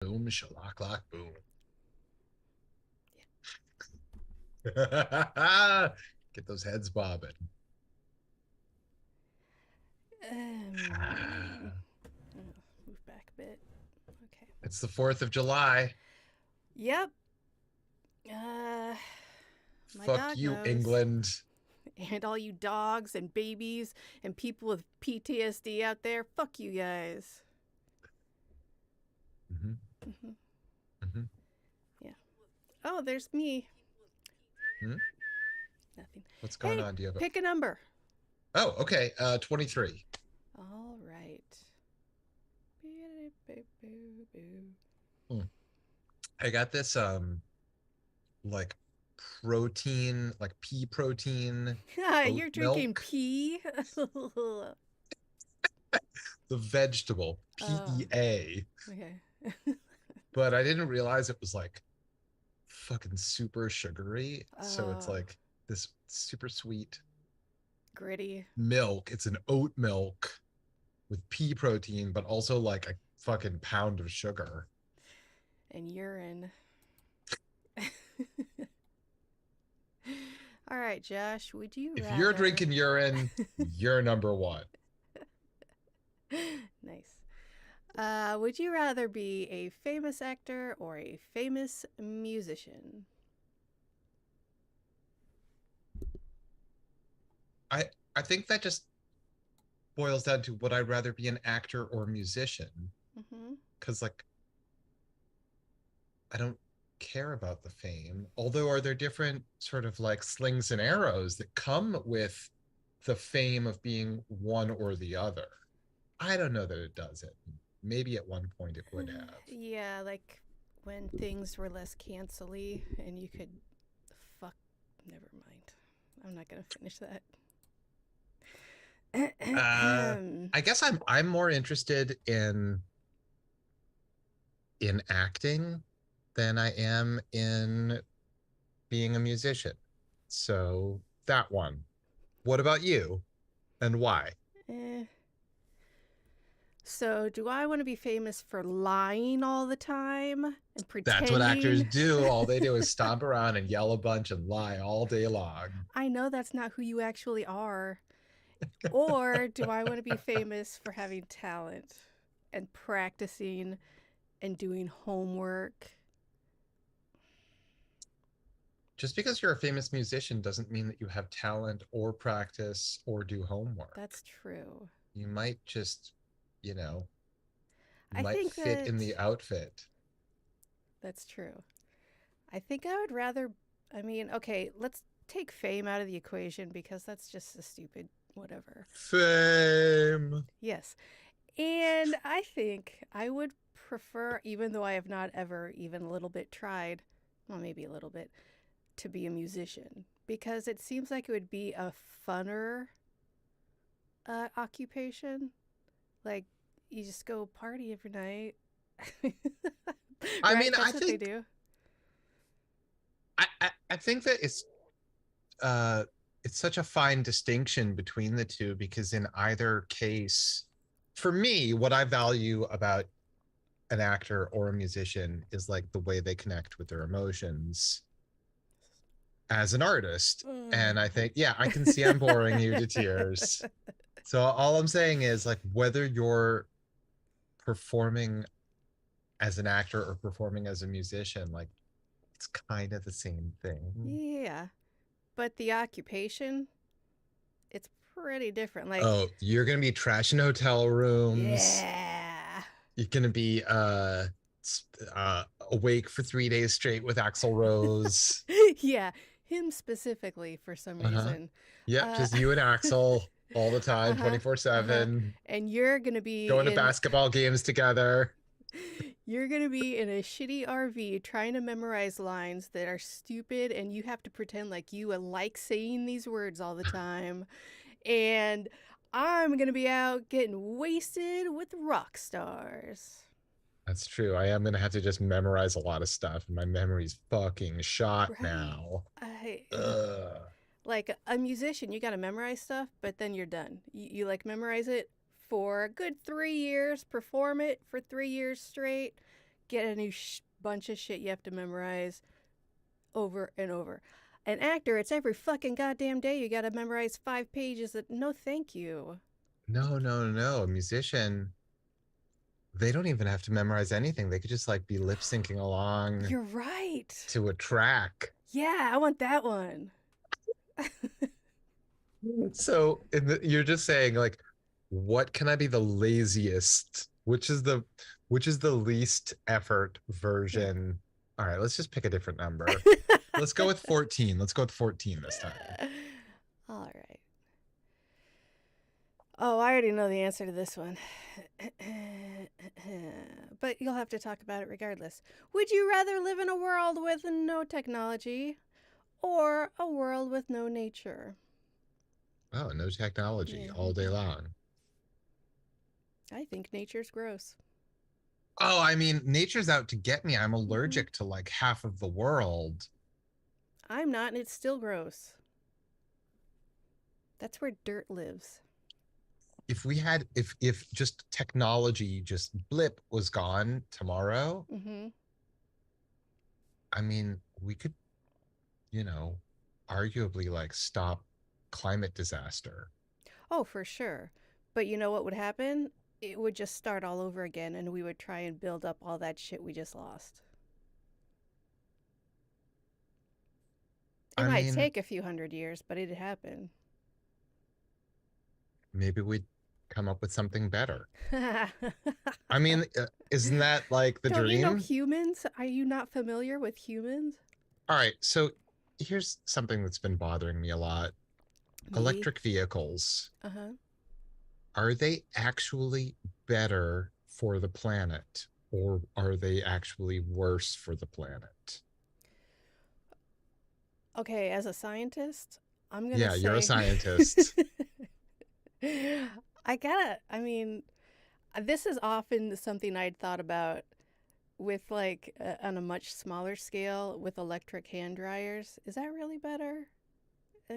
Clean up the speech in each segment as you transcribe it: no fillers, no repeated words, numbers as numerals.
Boom, shalak, lock, boom. Get those heads bobbing. Um, oh, move back a bit. Okay. It's the 4th of July. Yep. Uh, my Fuck dog you, knows. England. And all you dogs and babies and people with PTSD out there, fuck you guys. Hmm. Hmm. Hmm. Yeah. Oh, there's me. Hmm. Nothing. What's going Hey, on? Do you have a... pick a number. Oh, okay. 23. All right. Hmm. I got this like protein, like pea protein oat You're drinking milk, pee? the vegetable, Oh, PEA. okay. But I didn't realize it was like fucking super sugary. So it's Oh, like this super sweet gritty. milk. It's an oat milk with pea protein, but also like a fucking pound of sugar. And urine. All right, Josh, would you If you're rather? drinking urine, you're number one. Nice. Would you rather be a famous actor or a famous musician? I I think that just boils down to would I rather be an actor or a musician? Mm-hmm. Because like I don't care about the fame. Although are there different sort of like slings and arrows that come with the fame of being one or the other? I don't know that it does it. Maybe at one point it would have. Yeah, like when things were less cancelly and you could. Fuck. Never mind. I'm not gonna finish that. Uh I guess I'm more interested in acting than I am in being a musician. So that one. What about you and why? eh. So, do I want to be famous for lying all the time and That's what actors pretending? do. All they do is stomp around and yell a bunch and lie all day long. I know that's not who you actually are. Or do I want to be famous for having talent and practicing and doing homework? Just because you're a famous musician doesn't mean that you have talent or practice or do homework. That's true. You might just, you know, you I might think fit in that the outfit. that's true. I think I would rather, I mean, okay, let's take fame out of the equation because that's just a stupid whatever. Fame. Yes. And I think I would prefer, even though I have not ever even a little bit tried, well, maybe a little bit, to be a musician because it seems like it would be a funner occupation. Like, you just go party every night. I Right? mean, That's what they do. I think that it's such a fine distinction between the two because in either case, for me, what I value about an actor or a musician is like the way they connect with their emotions as an artist. And I think, yeah, I can see I'm boring you to tears. So all I'm saying is like whether you're performing as an actor or performing as a musician, like it's kind of the same thing. Yeah. But the occupation, it's pretty different. Like, Oh, you're gonna be trashing hotel rooms. yeah. You're gonna be awake for 3 days straight with Axl Rose. Yeah. Him specifically for some Uh-huh. reason. Yep, Uh, just you and Axl all the time, uh-huh. Uh-huh. 24/7, And you're gonna going be to in basketball games together. you're gonna be in a shitty RV trying to memorize lines that are stupid and you have to pretend like you like saying these words all the time. And I'm gonna be out getting wasted with rock stars. That's true. I am gonna have to just memorize a lot of stuff, and my memory's fucking shot Right. now. I Ugh. like a musician, you gotta memorize stuff, but then you're done. You like memorize it for a good 3 years, perform it for 3 years straight, get a new bunch of shit you have to memorize over and over. An actor, it's every fucking goddamn day you gotta memorize 5 pages. No, thank you. No. A musician, they don't even have to memorize anything. They could just like be lip syncing along You're right. to a track. Yeah, I want that one. So you're just saying like, what can I be the laziest? Which is the least effort Yeah. version? All right, let's just pick a different number. Let's go with 14. Let's go with 14 this time. All right. Oh, I already know the answer to this one. But you'll have to talk about it regardless. Would you rather live in a world with no technology or a world with no nature? Oh, no technology Yeah. all day long. I think nature's gross. Oh, I mean, nature's out to get me. I'm Mm-hmm. allergic to like half of the world. I'm not, and it's still gross. That's where dirt lives. If just technology just blip was gone tomorrow, Mm-hmm. I mean, we could, you know, arguably like stop climate disaster. Oh, for sure. But you know what would happen? It would just start all over again, and we would try and build up all that shit we just lost. It I might mean, take a few hundred years, but it'd happen. maybe we'd come up with something better. I mean, isn't that like the Don't you know dream? humans? Are you not familiar with humans? All right, so here's something that's been bothering me a lot. Me? Electric vehicles, Uh huh. are they actually better for the planet or are they actually worse for the planet? Okay, as a scientist, I'm gonna Yeah, you're a say. scientist. I mean, this is often something I'd thought about with like on a much smaller scale with electric hand dryers. Is that really better?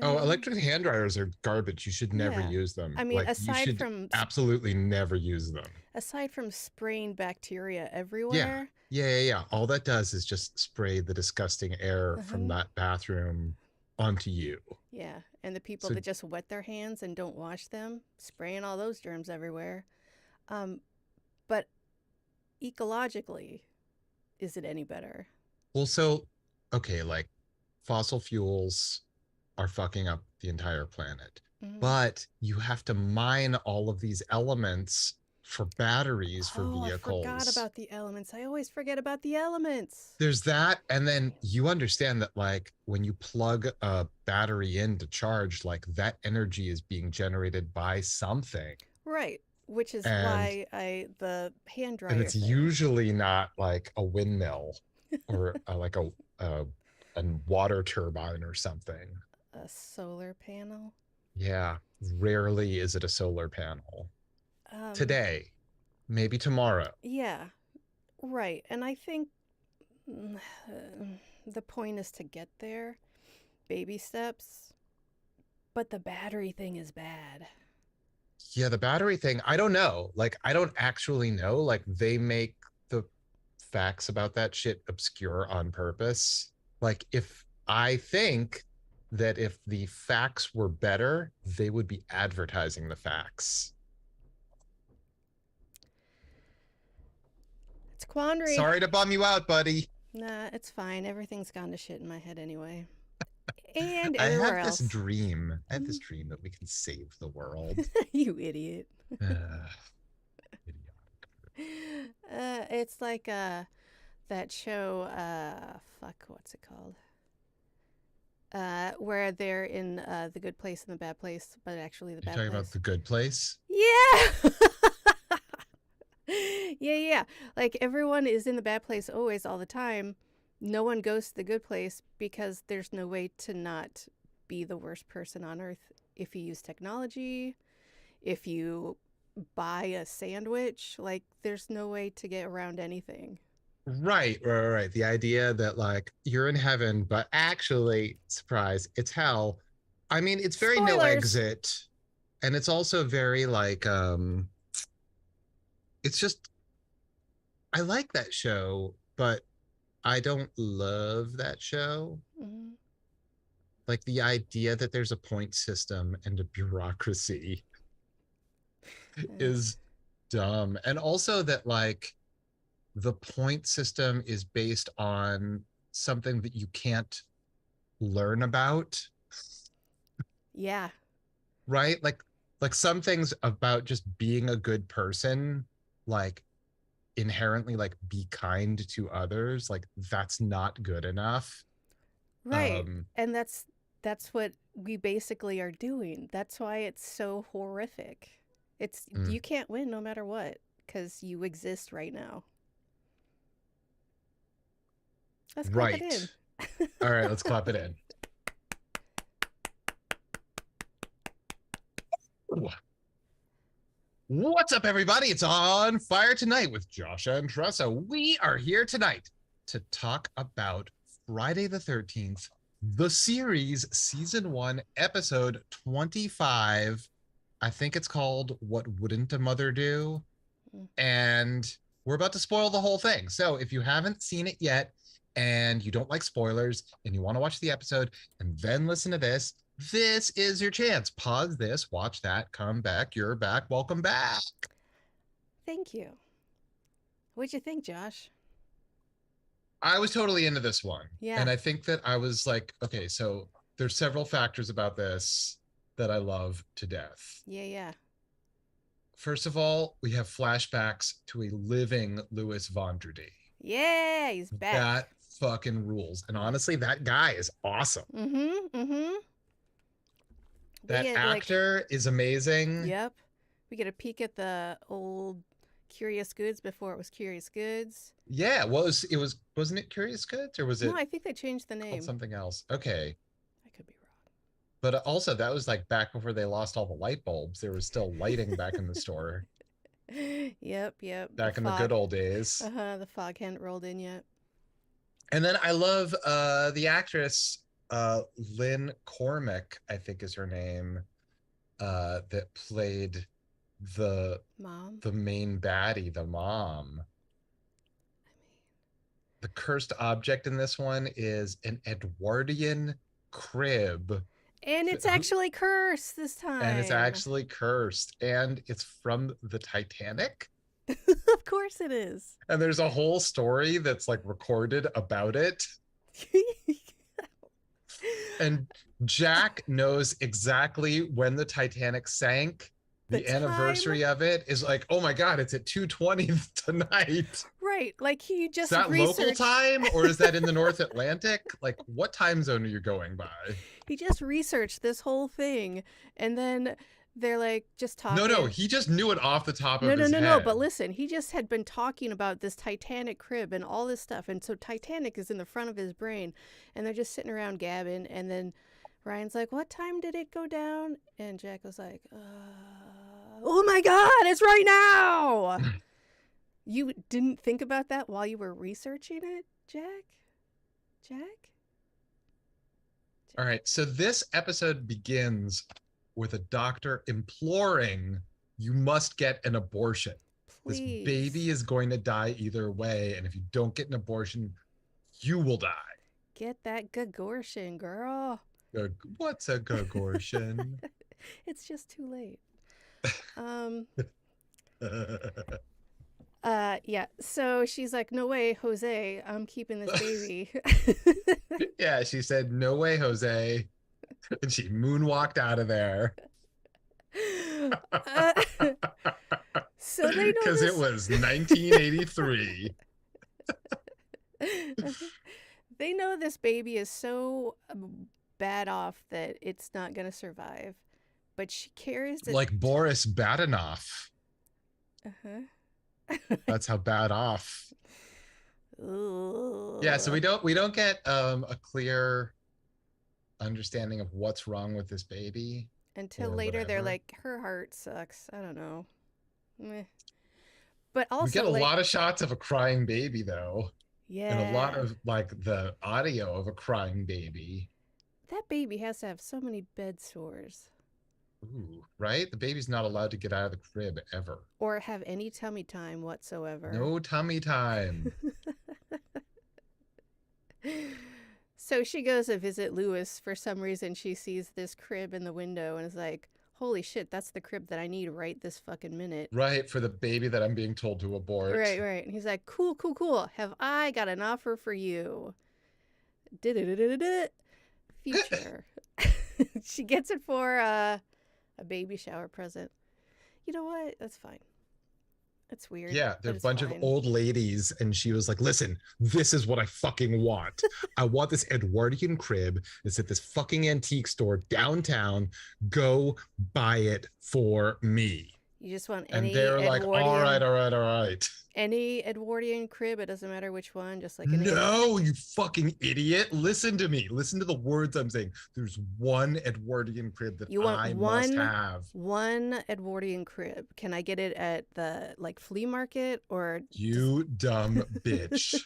Oh, Uh, electric hand dryers are garbage. You should never yeah. use them. I mean, Like, you should absolutely never use them. aside from spraying bacteria Yeah. everywhere. Yeah. All that does is just spray the disgusting air from Uh-huh. that bathroom onto you. Yeah, and the people So, that just wet their hands and don't wash them, spraying all those germs everywhere. Um, but ecologically, is it any better? well, so, okay, like fossil fuels are fucking up the entire planet, Mm. but you have to mine all of these elements for batteries for Oh, I forgot vehicles. about the elements. I always forget about the elements. There's that, and then you understand that like when you plug a battery in to charge, like that energy is being generated by something, Right, which is and why I the hand and dryer it's thing. usually not like a windmill or like a a water turbine or something. A solar panel. Yeah, rarely is it a solar panel. Um, Today, maybe tomorrow. yeah, right. And I think mm, the point is to get there, baby steps. But the battery thing is bad. Yeah, the battery thing, I don't know. Like, I don't actually know. Like, they make the facts about that shit obscure on purpose. Like, if I think that if the facts were better, they would be advertising the facts. It's a quandary. Sorry to bum you out, buddy. Nah, it's fine. Everything's gone to shit in my head anyway. And I everywhere have this else. dream. I have this dream that we can save the world. You idiot. Uh, It's like that show, fuck, what's it called? Where they're in the good place and the bad place, but actually the You're bad talking about place. the good place? Yeah! Yeah. Like everyone is in the bad place always, all the time. No one goes to the good place because there's no way to not be the worst person on earth if you use technology, if you buy a sandwich. Like, there's no way to get around anything. Right. The idea that like you're in heaven, but actually, surprise, it's hell. I mean, it's very no Spoilers! exit, and it's also very like it's just I like that show, but I don't love that show. Mm-hmm. Like the idea that there's a point system and a bureaucracy is dumb. And also that like the point system is based on something that you can't learn about, Yeah. right? Like some things about just being a good person, like inherently like be kind to others, like that's not good enough. Right. Um And that's what we basically are doing. That's why it's so horrific. It's mm, you can't win no matter what cuz you exist right now. Let's clap it right. in. All right, let's clap it in. What's up, everybody? It's On Fire Tonight with Joshua and Tressa. We are here tonight to talk about Friday the 13th, the series, season 1, episode 25. I think it's called What Wouldn't a Mother Do? And we're about to spoil the whole thing. So if you haven't seen it yet and you don't like spoilers and you want to watch the episode and then listen to this, this is your chance. Pause this, watch that, come back. You're back. Welcome back. Thank you. What'd you think, Josh? I was totally into this one. Yeah. And I think that I was like, okay, so there's several factors about this that I love to death. Yeah, yeah. First of all, we have flashbacks to a living Louis Vendredi. Yeah, he's back. That fucking rules. And honestly, that guy is awesome. Mm-hmm. Mm-hmm. We That get like actor is amazing. yep. We get a peek at the old Curious Goods before it was Curious Goods. Yeah, well, it was wasn't it Curious Goods or was No, it I think they changed the called name. something else? Okay. I could be But also that was like back before they lost all the light bulbs. There was still lighting back in the store, wrong. Yep, yep. The back in the good fog. old days. The fog hadn't rolled in yet. And then I love the actress Lynn Cormack, I think is her name, that played the Mom. the main baddie, the mom. The cursed object in this one is an Edwardian crib. And it's actually cursed this And it's time. actually cursed. And it's from the Titanic. Of course it is. And there's a whole story that's like recorded about it. And Jack knows exactly when the Titanic sank. The The anniversary of it is like, oh my God, it's at 2:20 tonight. Right, like he Is just that local researched. time or is that in the North Atlantic? Like, what time zone are you going by? He just researched this whole thing, and then they're like just talking. No, he just knew it off the top No, of no, his no, no. head. But listen, he just had been talking about this Titanic crib and all this stuff, and so Titanic is in the front of his brain, and they're just sitting around gabbing, and then Ryan's like, "What time did it go down?" And Jack was like, "Oh my God, it's right now." You didn't think about that while you were researching it, Jack? Jack? All right. So this episode begins with a doctor imploring you must get an abortion. Please. This baby is going to die either way. And if you don't get an abortion, you will die. Get that Gagortion, girl. What's a Gagortion? It's just too late. Yeah. So she's like, "No way, Jose. I'm keeping this baby." Yeah, she said, "No way, Jose." And she moonwalked out of there. So they know because this. it was 1983. They know this baby is so bad off that it's not going to survive. But she carries it. Like Boris Badenoff. Uh-huh. That's how bad off. Ooh. Yeah, so we don't get a clear understanding of what's wrong with this baby. Until later, they're whatever. like, her heart sucks. I don't know. Meh. But also, We get a like, lot of shots of a crying baby, though. yeah. And a lot of like the audio of a crying baby. That baby has to have so many bed sores. Ooh, right? The baby's not allowed to get out of the crib ever. or have any tummy time whatsoever. No tummy time. So she goes to visit Lewis. For some reason, she sees this crib in the window and is like, holy shit, that's the crib that I need right this fucking minute. Right, for the baby that I'm being told to abort. Right, right. And he's like, cool, cool, cool. Have I got an offer for you? Future. She gets it for a baby shower present. You know what? That's fine. It's weird, Yeah, they're but a it's bunch of fine. old ladies, and she was like, "Listen, this is what I fucking want. I want this Edwardian crib that's at this fucking antique store downtown. Go buy it for me." You just want And they're like, "All right, all right, all right." any Edwardian crib. It doesn't matter which one. Just like any. No, you fucking idiot. Listen to me. Listen to the words I'm saying. There's one Edwardian crib that You want I must have. one Edwardian crib. Can I get it at the like flea market or just You dumb bitch.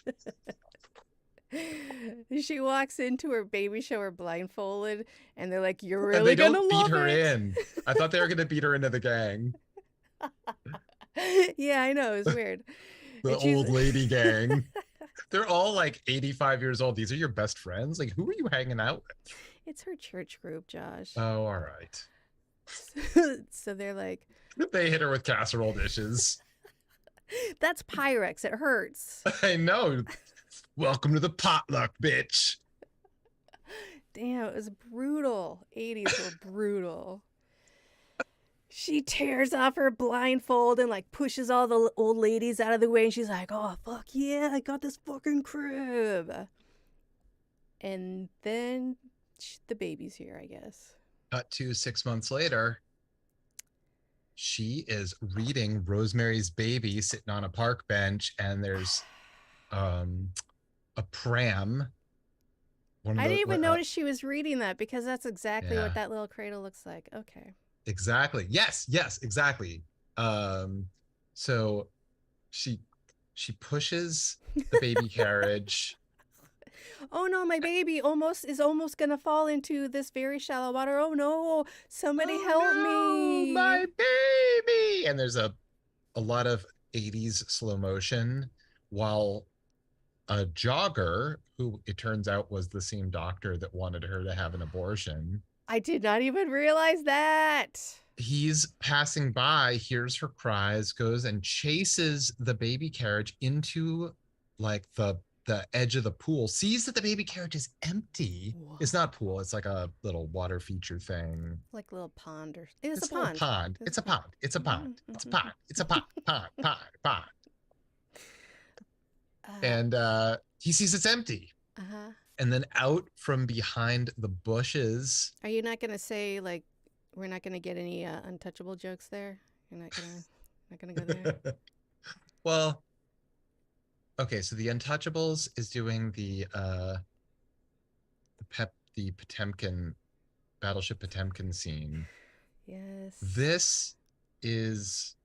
she walks into her baby shower blindfolded and they're like, "You're And they really gonna don't beat love her it." in. I thought they were going to beat her into the gang. Yeah, I know, it's weird. The And she's old lady gang. They're all like 85 years old. These are your best friends? Like, who are you hanging out with? it's her church group, Josh. Oh, all right. So they're like, They hit her with casserole dishes. "That's Pyrex. It hurts." I know. Welcome to the potluck, bitch. Damn, it was brutal. 80s were brutal. She tears off her blindfold and like pushes all the old ladies out of the way, and she's like, "Oh fuck yeah, I got this fucking crib." And then the baby's here, I guess. Cut to 6 months later. She is reading Rosemary's Baby sitting on a park bench, and there's a pram. One of I the didn't even notice she was reading that because that's exactly what yeah, that little cradle looks like. Okay. exactly. Yes, exactly. So she she pushes the baby carriage. Oh no, my baby almost gonna fall into this very shallow water. Oh no, somebody help Oh no, me. my baby! And there's a lot of 80s slow motion while a jogger, who it turns out was the same doctor that wanted her to have an abortion, I did not even realize that. he's passing by, hears her cries, goes and chases the baby carriage into like the edge of the pool, sees that the baby carriage is empty. Whoa. It's not pool, it's like a little water feature thing. Like a little pond or it is It's a a little pond. pond. It's a pond. It's a pond. It's a pond. It's a pond. Pond. And he sees it's empty. Uh-huh. And then out from behind the bushes. Are you not gonna say like we're not gonna get any untouchable jokes there? You're not gonna go there? Well, okay, so the Untouchables is doing the Potemkin Battleship Potemkin scene. Yes. This is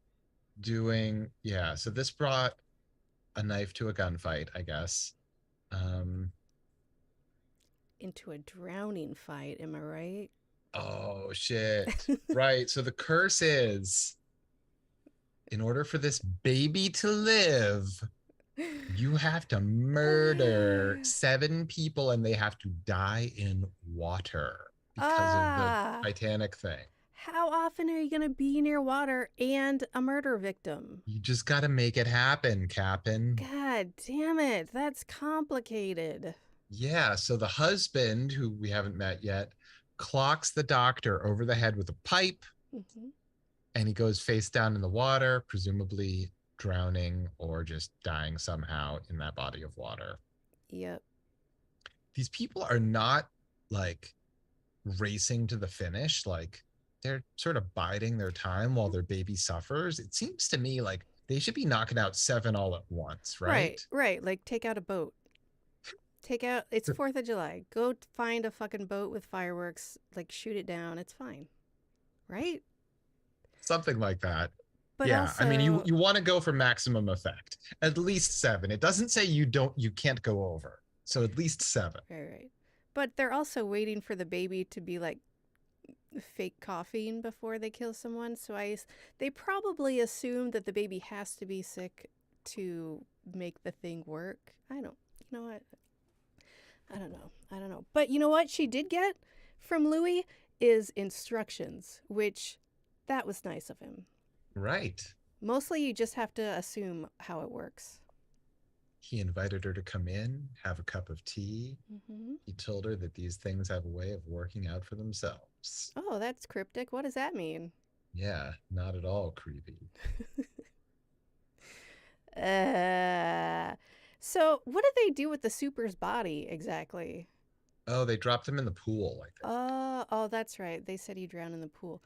doing, yeah, so this brought a knife to a gunfight, I guess. Into a drowning fight, am I right? Oh shit. Right. So the curse is, in order for this baby to live, you have to murder 7 people and they have to die in water because of the Titanic thing. How often are you going to be near water and a murder victim? You just got to make it happen, Captain. God damn it. That's complicated. Yeah. So the husband, who we haven't met yet, clocks the doctor over the head with a pipe, and he goes face down in the water, presumably drowning or just dying somehow in that body of water. Yep. These people are not like racing to the finish. Like, they're sort of biding their time while their baby suffers. It seems to me like they should be knocking out 7 all at once, right? Right. Like, take out a boat. It's 4th of July. Go find a fucking boat with fireworks. Like, shoot it down. It's fine. Right? Something like that. But yeah, also, I mean, you want to go for maximum effect. At least 7. It doesn't say you can't go over. So at least 7. Right. But they're also waiting for the baby to be like fake coughing before they kill someone. They probably assume that the baby has to be sick to make the thing work. I don't, you know what? I don't know. I don't know. But you know what she did get from Louis is instructions, which that was nice of him. Right. Mostly you just have to assume how it works. He invited her to come in, have a cup of tea. Mm-hmm. He told her that these things have a way of working out for themselves. Oh, that's cryptic. What does that mean? Yeah, not at all creepy. Uh, so what did they do with the super's body exactly? Oh, they dropped him in the pool, I think. Oh, that's right. They said he drowned in the pool.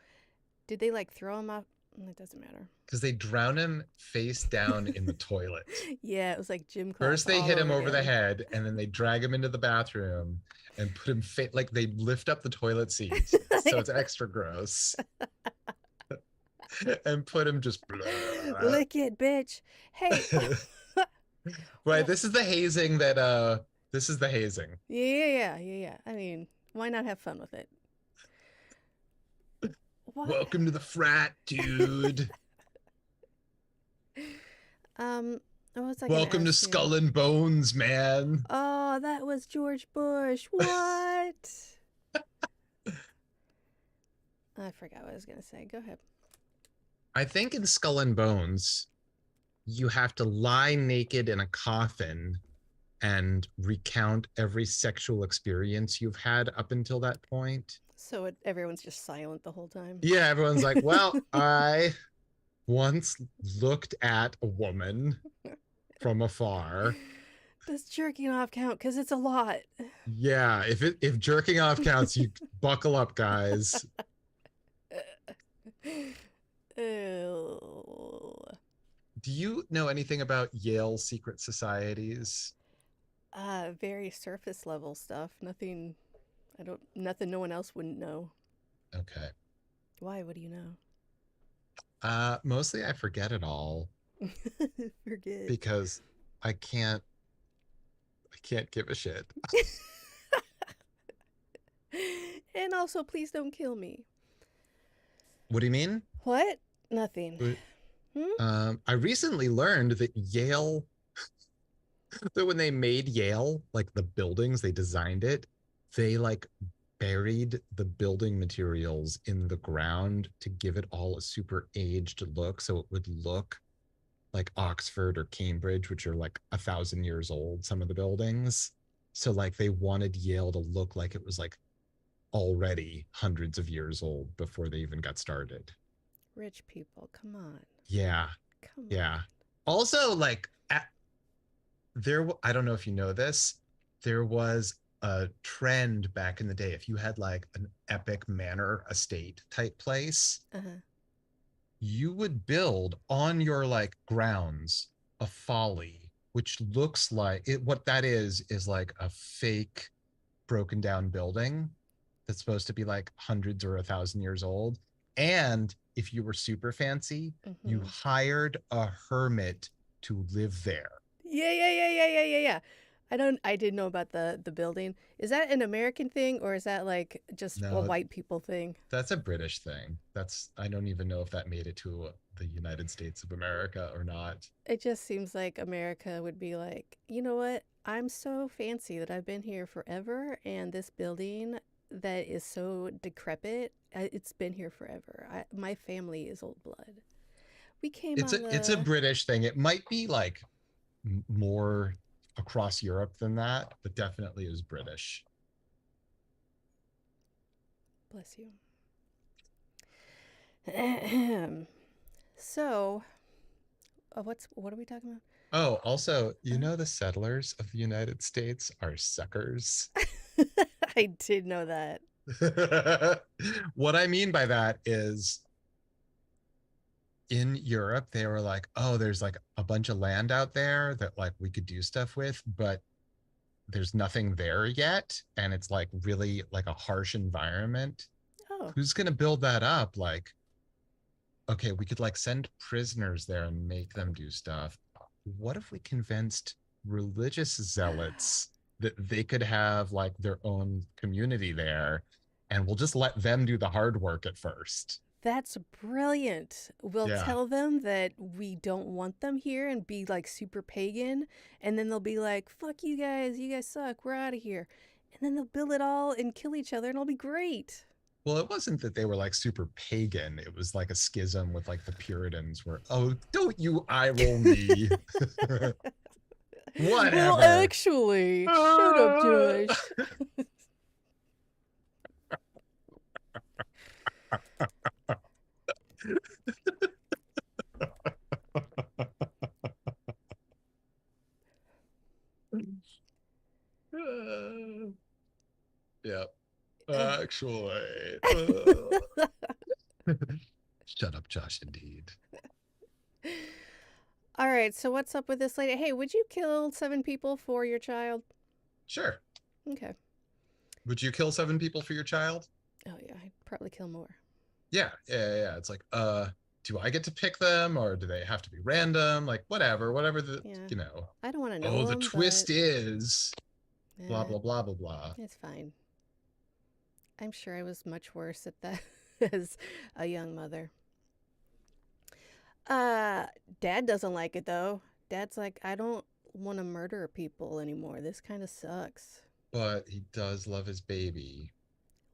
Did they like throw him off? It doesn't matter. Because they drown him face down in the toilet. Yeah, it was like gym class First, they all hit him over over the again. head, and then they drag him into the bathroom and put him like they lift up the toilet seat, so it's extra gross, and put him just. Lick it, bitch. Hey. Right, Well, this is the hazing that. This is the hazing. yeah. I mean, why not have fun with it? What? Welcome to the frat, dude. What was I gonna Welcome to ask you? Skull and Bones, man. Oh, that was George Bush. What? I forgot what I was gonna say. Go ahead. I think in Skull and Bones, you have to lie naked in a coffin and recount every sexual experience you've had up until that point. So everyone's just silent the whole time. Yeah, everyone's like, well, I once looked at a woman from afar. Does jerking off count? Because it's a lot. Yeah, if jerking off counts, you buckle up, guys. Ew. Do you know anything about Yale secret societies? Very surface level stuff. Nothing. I don't. Nothing. No one else wouldn't know. Okay. Why? What do you know? Mostly I forget it all Forget. because I can't I can't give a shit. And also, please don't kill me. What do you mean? What? Nothing. Hmm? I recently learned that Yale, that when they made Yale, like the buildings, they designed it, they like buried the building materials in the ground to give it all a super aged look. So it would look like Oxford or Cambridge, which are like 1,000 years old, some of the buildings. So like they wanted Yale to look like it was like already hundreds of years old before they even got started. Rich people, come on. Yeah. Come Yeah. on. Also, like there, I don't know if you know this, there was a trend back in the day. If you had like an epic manor estate type place, Uh-huh. you would build on your like grounds a folly, which looks like it. What that is like a fake broken down building that's supposed to be like hundreds or 1,000 years old. And if you were super fancy, you Mm-hmm. hired a hermit to live there. Yeah. I did know about the building. Is that an American thing or is that like just a No, white people thing? that's a British thing. That's, I don't even know if that made it to the United States of America or not. It just seems like America would be like, you know what? I'm so fancy that I've been here forever, and this building that is so decrepit, it's been here forever. My family is old blood. We came It's on a the. British thing. It might be like more across Europe than that, but definitely is British. Bless you. So, what are we talking about? Oh, also, you know the settlers of the United States are suckers. I did know that. What I mean by that is in Europe, they were like, oh, there's like a bunch of land out there that like we could do stuff with, but there's nothing there yet. And it's like really like a harsh environment. Oh, Who's going to build that up? Like, okay, we could like send prisoners there and make them do stuff. What if we convinced religious zealots that they could have like their own community there and we'll just let them do the hard work at first. That's brilliant. We'll Yeah. tell them that we don't want them here and be like super pagan. And then they'll be like, fuck you guys. You guys suck. We're out of here. And then they'll build it all and kill each other and it'll be great. Well, it wasn't that they were like super pagan. It was like a schism with like the Puritans where, oh, don't you eye roll me. Well, Whatever. actually, shut up, Josh. Yep. Actually. Shut up, Josh, indeed. All right, so what's up with this lady? Hey, would you kill 7 people for your child? Sure. Okay. Would you kill 7 people for your child? Oh, yeah, I'd probably kill more. Yeah. It's like, do I get to pick them or do they have to be random? Like, whatever the, Yeah. you know. I don't want to Oh, know the them, twist but is blah, blah, blah, blah, blah. it's fine. I'm sure I was much worse at that as a young mother. Dad doesn't like it though. Dad's like, I don't want to murder people anymore. This kind of sucks. But he does love his baby.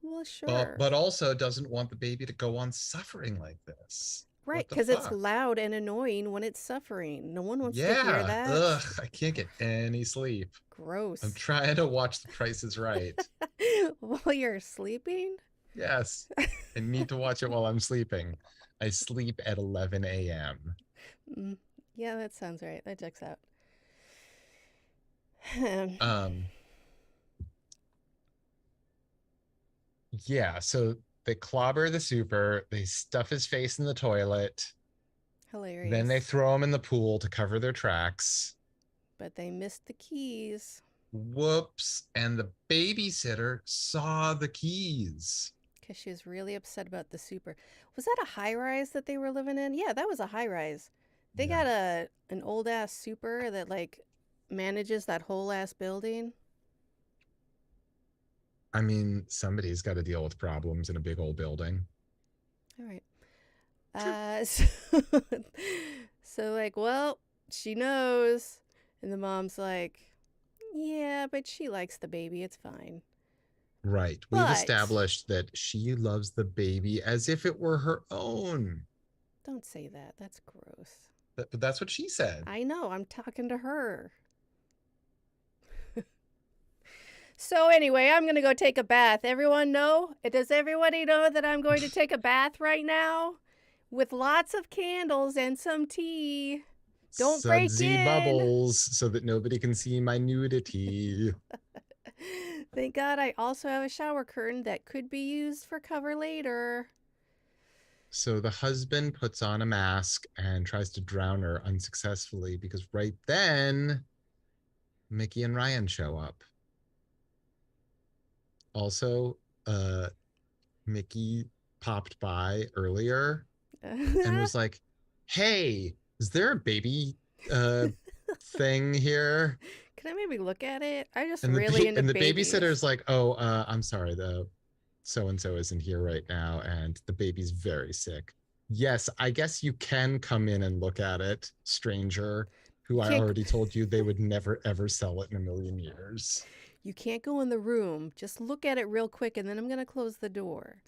Well, But sure. but also doesn't want the baby to go on suffering like this. Right, What the because it's fuck? loud and annoying when it's suffering. No one wants to hear Yeah. that. Ugh, I can't get any sleep. I'm Gross. trying to watch The Price is Right. While you're sleeping? Yes. I need to watch it while I'm sleeping. I sleep at 11 a.m. Mm, yeah, that sounds right. That checks out. Um, yeah, so they clobber the super, they stuff his face in the toilet, then they Hilarious. throw him in the pool to cover their tracks. But they missed the keys Whoops. And the babysitter saw the keys. because she was really upset about the super. Was that a high rise that they were living in? Yeah, that was a high rise. They Yeah. got an old ass super that like manages that whole ass building. I mean, somebody's got to deal with problems in a big old building. All right. True. So, so like, well, she knows, and the mom's like, yeah, but she likes the baby. It's fine. Right. We've But established that she loves the baby as if it were her own. don't say that. That's gross. But that's what she said. I know. I'm talking to her. So anyway, I'm gonna go take a bath. Everyone know? Does everybody know that I'm going to take a bath right now? With lots of candles and some tea. Don't break Sudsy in. bubbles so that nobody can see my nudity. Thank God I also have a shower curtain that could be used for cover later. So the husband puts on a mask and tries to drown her unsuccessfully because right then Mickey and Ryan show up. Also, Mickey popped by earlier and was like, "Hey, is there a baby thing here?" Can I maybe look at it? I'm just And really into the babies. babysitter's like, "Oh, I'm sorry, the so and so isn't here right now, and the baby's very sick." Yes, I guess you can come in and look at it, stranger, who You I can't already told you they would never ever sell it in a million years. you can't go in the room. Just look at it real quick and then I'm going to close the door.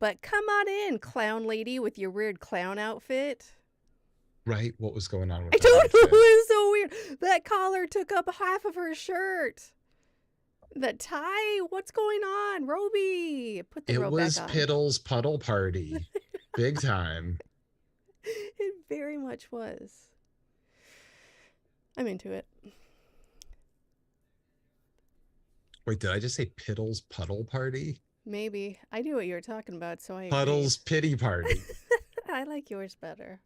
But come on in, clown lady with your weird clown outfit. Right? What was going on I with that don't know. outfit? It's so weird. That collar took up half of her shirt. The tie? What's going on? Roby. Put the It robe back was on. Piddle's puddle party. Big time. It very much was. I'm into it. Wait, did I just say Piddle's puddle party? Maybe. I knew what you were talking about, so I agreed. Puddle's pity party. I like yours better.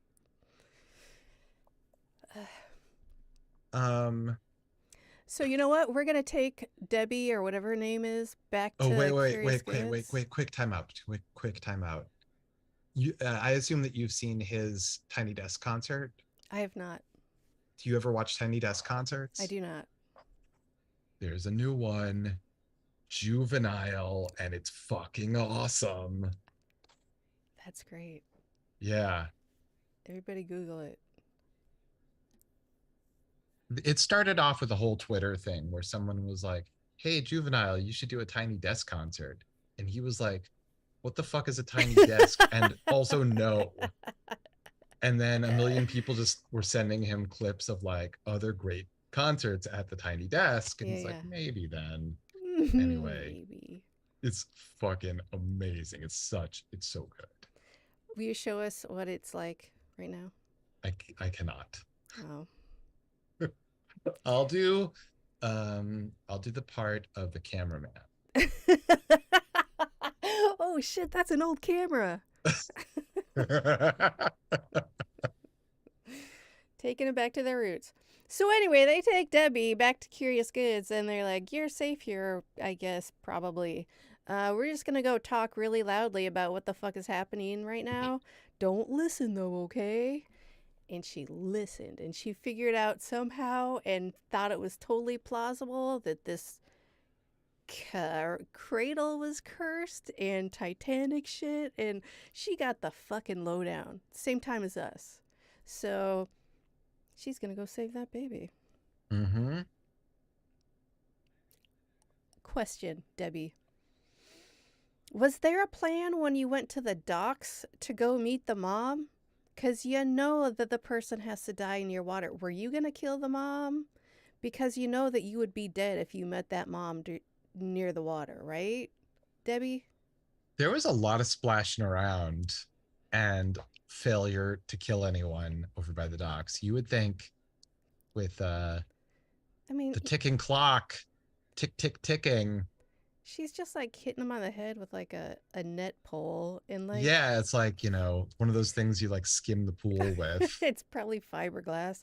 Um, So you know what? We're gonna take Debbie or whatever her name is back oh to Curious Goods. quick time out. Quick time out. I assume that you've seen his Tiny Desk concert. I have not. Do you ever watch Tiny Desk I concerts? do not. There's a new one Juvenile, and it's fucking awesome. That's great. Yeah. Everybody Google it. It started off with a whole Twitter thing where someone was like, "Hey, Juvenile, you should do a Tiny Desk concert." And he was like, "What the fuck is a tiny desk?" And also, no. And then a million people just were sending him clips of like other great concerts at the Tiny Desk. And Yeah, he's like, yeah. maybe then. Anyway, Maybe. it's fucking amazing. It's so good. Will you show us what it's like right now? I cannot. Oh. I'll I'll do the part of the cameraman. Oh shit, that's an old camera. Taking it back to their roots. So anyway, they take Debbie back to Curious Goods and they're like, "You're safe here, I guess, probably. We're just gonna go talk really loudly about what the fuck is happening right now. Don't listen though, okay?" And she listened and she figured out somehow and thought it was totally plausible that this cradle was cursed and Titanic shit, and she got the fucking lowdown. Same time as us. So she's gonna go save that baby. Mm-hmm. Question, Debbie. Was there a plan when you went to the docks to go meet the mom? Because you know that the person has to die near water. Were you going to kill the mom? Because you know that you would be dead if you met that mom near the water, right, Debbie? There was a lot of splashing around and failure to kill anyone over by the docks. You would think with I mean, the ticking clock, tick tick ticking. she's just like hitting him on the head with like a net pole and like Yeah, it's like, one of those things you like skim the pool with. it's probably fiberglass.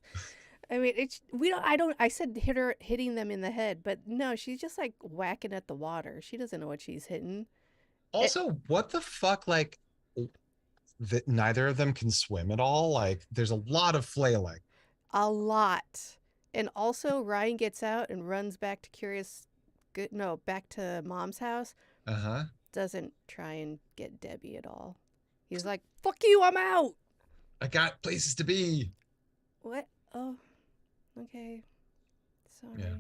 I mean, it's we don't. I said hitting them in the head, but no, she's just like whacking at the water. She doesn't know what she's hitting. It, Also, what the fuck? Like, that neither of them can swim at all. Like, there's a lot of flailing. a lot, and also Ryan gets out and runs back to back to Mom's house. Uh huh. Doesn't try and get Debbie at all. He's like, "Fuck you, I'm out." I got places to be. What? Oh, okay. Yeah. Sorry.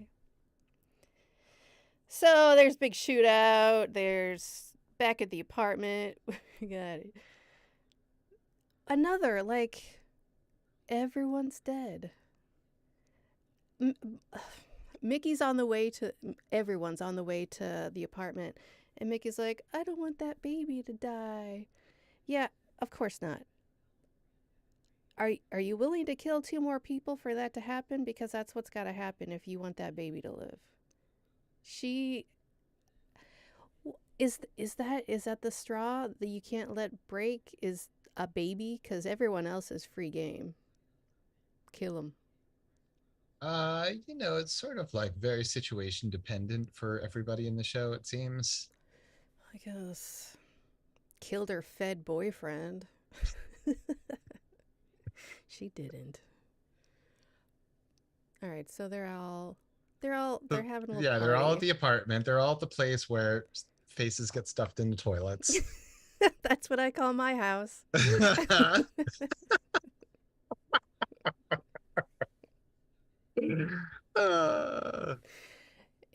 So there's big shootout. There's back at the apartment. We got another like everyone's dead. Mickey's on the way to everyone's on the way to the apartment, and Mickey's like, "I don't want that baby to die." Yeah, of course not. Are you willing to kill two more people for that to happen? Because that's what's got to happen if you want that baby to live. She is that the straw that you can't let break is a baby because everyone else is free game. Kill him. It's sort of like very situation dependent for everybody in the show, it seems. I guess killed her fed boyfriend. She didn't. All right, so they're having a little Yeah, they're all at party. the apartment. They're all at the place where faces get stuffed in the toilets. That's what I call my house. uh,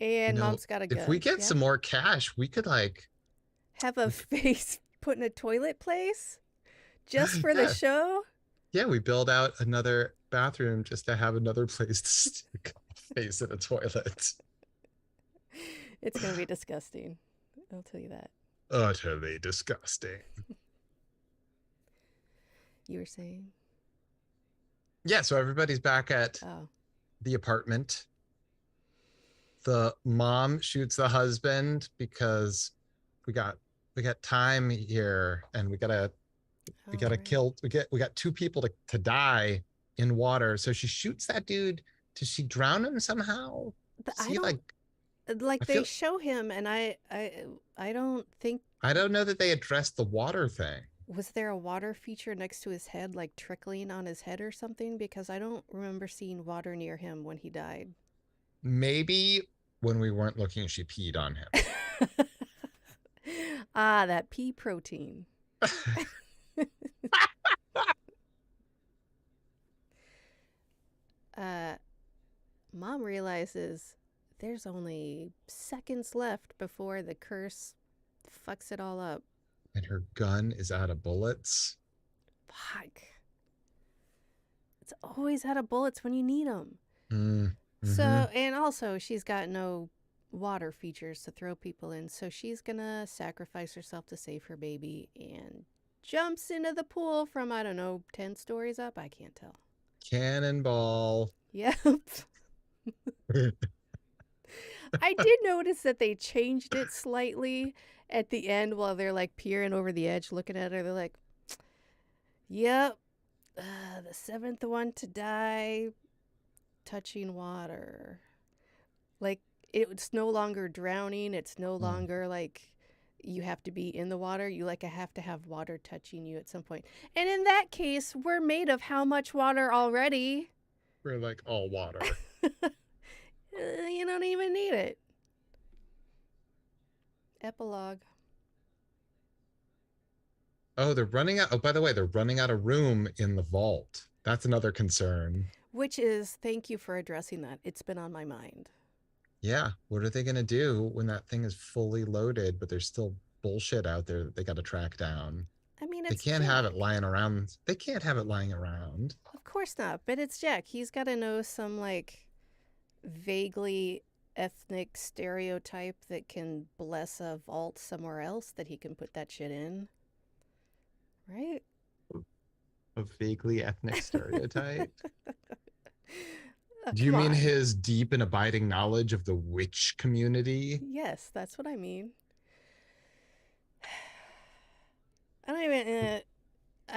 And Mom's got a if we gun. get Yeah. some more cash, we could like, Have a we could, face put in a toilet place just for the yeah, show. yeah, we build out another bathroom just to have another place to stick a face in a toilet. It's going to be disgusting. I'll tell you that. Utterly disgusting. You were saying? Yeah, so everybody's back at Oh. the apartment. The mom shoots the husband because we got we got time here and we Oh, gotta right. kill we got two people to die in water. So she shoots that dude. Does she drown him somehow? Does I he don't like I like they feel show him and I don't think I don't know that they addressed the water thing. was there a water feature next to his head like trickling on his head or something because I don't remember seeing water near him when he died. Maybe when we weren't looking, she peed on him. Ah, that pea protein. Uh, Mom realizes there's only seconds left before the curse fucks it all up. And her gun is out of bullets. Fuck. It's always out of bullets when you need them. Mm-hmm. So, and also, she's got no water features to throw people in, so she's gonna sacrifice herself to save her baby and jumps into the pool from, I don't know, 10 stories up? I can't tell. Cannonball. Yep. I did notice that they changed it slightly at the end while they're like peering over the edge looking at her. They're like, yep, the seventh one to die touching water. Like, it's no longer drowning. It's no longer like you have to be in the water. You like have to have water touching you at some point. And in that case, we're made of how much water already? We're like all water. You don't even need it. Epilogue. Oh, they're running out. Oh, by the way, they're running out of room in the vault. That's another concern. Which is, thank you for addressing that. It's been on my mind. Yeah. What are they going to do when that thing is fully loaded, but there's still bullshit out there that they got to track down? I mean, They it's can't Jack. have it lying around. They can't have it lying around. Of course not, but it's Jack. He's got to know some, like, vaguely ethnic stereotype that can bless a vault somewhere else that he can put that shit in. Right? A vaguely ethnic stereotype. Oh, Do you come mean on. his deep and abiding knowledge of the witch community? Yes, that's what I mean. I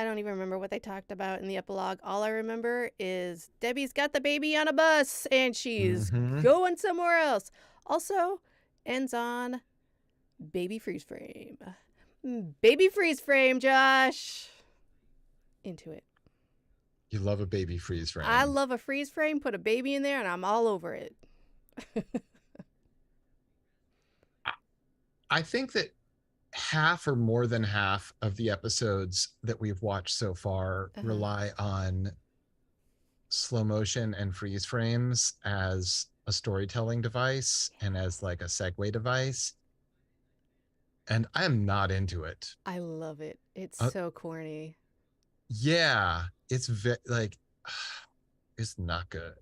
don't even remember what they talked about in the epilogue. All I remember is Debbie's got the baby on a bus and she's going somewhere else. Also, ends on baby freeze frame. Baby freeze frame, Josh. Into it. You love a baby freeze frame. I love a freeze frame. Put a baby in there and I'm all over it. I think that half or more than half of the episodes that we've watched so far rely on slow motion and freeze frames as a storytelling device and as like a segue device. And I'm not into it. I love it. It's so corny. Yeah, it's like it's not good.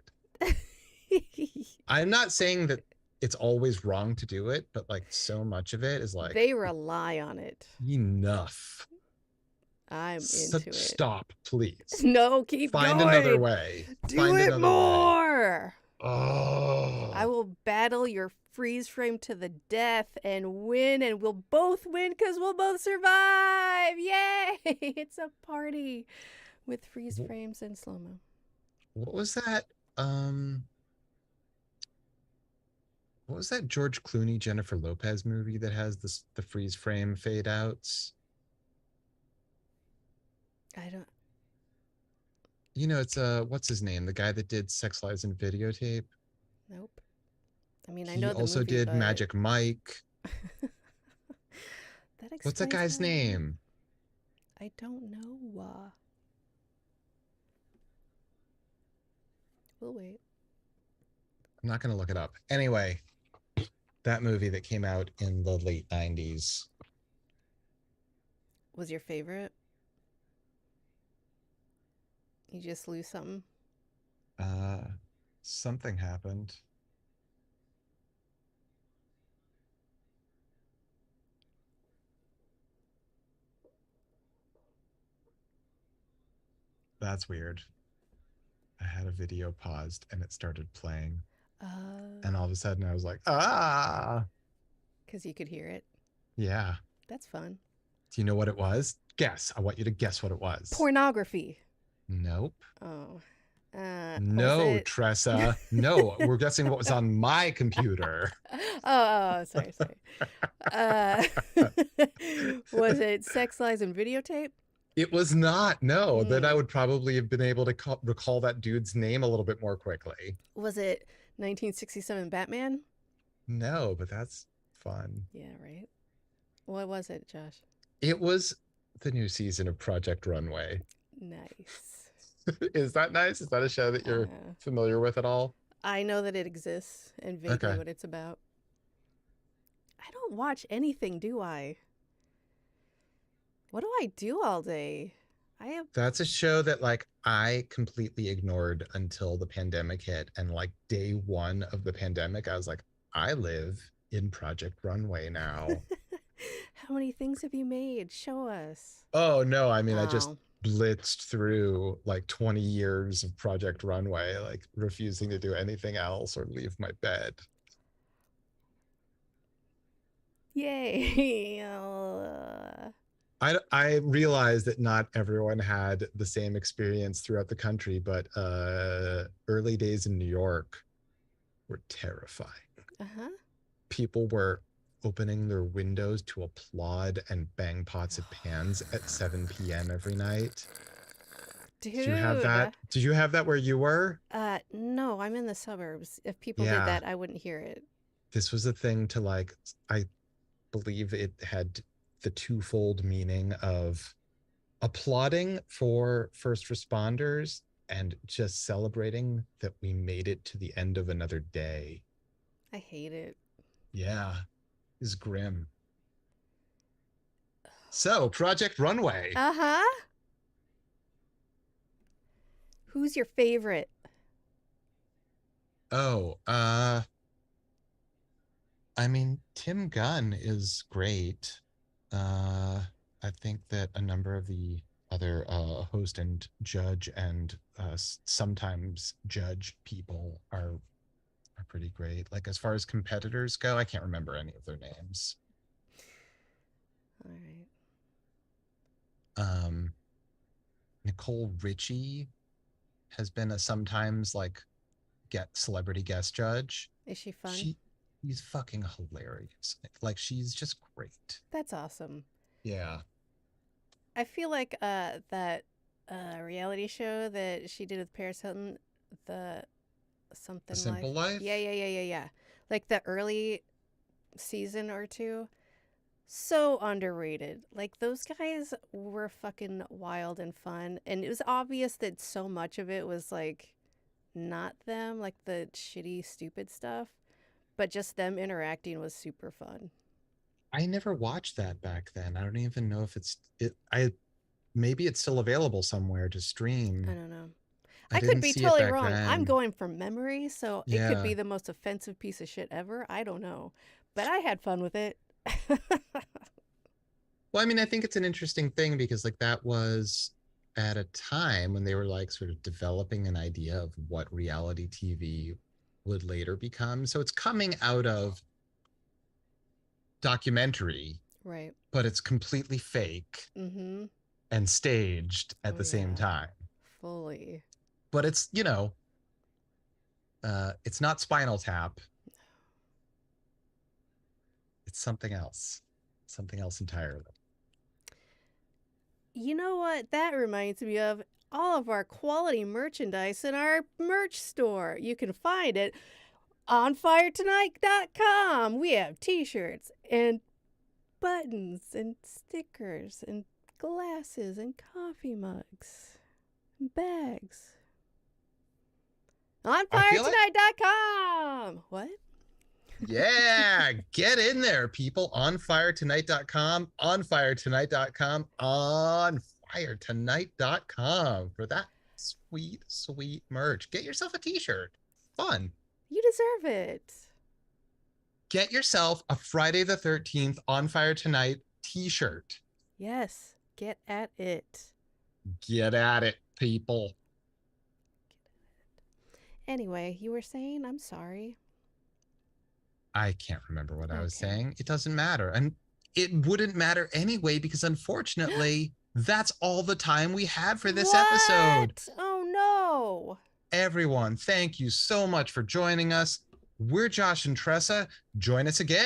I'm not saying that it's always wrong to do it, but like so much of it is like they rely on it. Enough. I'm into it. Stop, please. No, keep Find going. another way. Do it more. Oh. I will battle your freeze frame to the death and win, and we'll both win because we'll both survive. Yay! It's a party with freeze frames and slow-mo. What was that? What was that George Clooney, Jennifer Lopez movie that has the freeze frame fade outs? I don't. You know, it's what's his name? The guy that did Sex Lies and Videotape. Nope. I mean, I know the also movie, did but... Magic Mike. What's that guy's that name? I don't know. We'll wait. I'm not going to look it up. Anyway, that movie that came out in the late 90s. Was your favorite? You just lose something? Something happened. That's weird. I had a video paused and it started playing. And all of a sudden I was like, ah! Because you could hear it? Yeah. That's fun. Do you know what it was? Guess. I want you to guess what it was. Pornography. Nope. Oh. No, Tressa. No, we're guessing what was on my computer. Sorry. Was it Sex, Lies, and Videotape? It was not. No, then I would probably have been able to recall that dude's name a little bit more quickly. Was it 1967 Batman? No, but that's fun. Yeah, right. What was it, Josh? It was the new season of Project Runway. Nice. Is that nice? Is that a show that you're Uh, familiar with at all? I know that it exists and vaguely Okay. what it's about. I don't watch anything, do I? What do I do all day? I have. That's a show that like I completely ignored until the pandemic hit. And like day one of the pandemic, I was like, I live in Project Runway now. How many things have you made? Show us. Oh no, I mean I just Oh. blitzed through like 20 years of Project Runway, like refusing to do anything else or leave my bed. Yay. I realized that not everyone had the same experience throughout the country, but early days in New York were terrifying. Uh-huh. People were opening their windows to applaud and bang pots and pans at 7 p.m. every night. Did you have Dude. that? Did you have that where you were? No, I'm in the suburbs. If people did Yeah, that, I wouldn't hear it. this was a thing to like, I believe it had the twofold meaning of applauding for first responders and just celebrating that we made it to the end of another day. I hate it. Yeah, is grim. So, Project Runway. Uh-huh. Who's your favorite? Oh, I mean, Tim Gunn is great. Uh, I think that a number of the other host and judge and sometimes judge people are pretty great. Like as far as competitors go, I can't remember any of their names. All right. Um, Nicole Richie has been a sometimes like get celebrity guest judge. Is she fun? She She's fucking hilarious. Like she's just great. That's awesome. Yeah. I feel like that reality show that she did with Paris Hilton, the A something life. Simple Life. Yeah. Like the early season or two, so underrated. Like those guys were fucking wild and fun, and it was obvious that so much of it was like not them, like the shitty, stupid stuff, but just them interacting was super fun. I never watched that back then. I don't even know if I maybe it's still available somewhere to I stream. don't know. I I could didn't be see it totally back wrong. I'm then. going from memory, so it could Yeah. be the most offensive piece of shit ever. I don't know. But I had fun with it. Well, I mean, I think it's an interesting thing because like that was at a time when they were like sort of developing an idea of what reality TV would later become. So it's coming out of documentary, Right. but it's completely fake Mm-hmm. and staged at Oh, the same yeah. time. Fully. But it's, it's not Spinal Tap. It's something else entirely. You know what that reminds me of? All of our quality merchandise in our merch store. You can find it on firetonight.com. We have t-shirts and buttons and stickers and glasses and coffee mugs and bags. On I feel like, firetonight.com. What? yeah, get in there, people. OnFireTonight.com, OnFiretonight.com, OnFireTonight.com for that sweet, sweet merch. Get yourself a t-shirt. Fun. You deserve it. Get yourself a Friday the 13th On Fire Tonight t-shirt. Yes, get at it. Get at it, people. Anyway, you were saying, I'm sorry. I can't remember what I was Okay. saying. It doesn't matter. And it wouldn't matter anyway, because unfortunately, that's all the time we had for this episode. What? Oh no. Everyone, thank you so much for joining us. We're Josh and Tressa. Join us again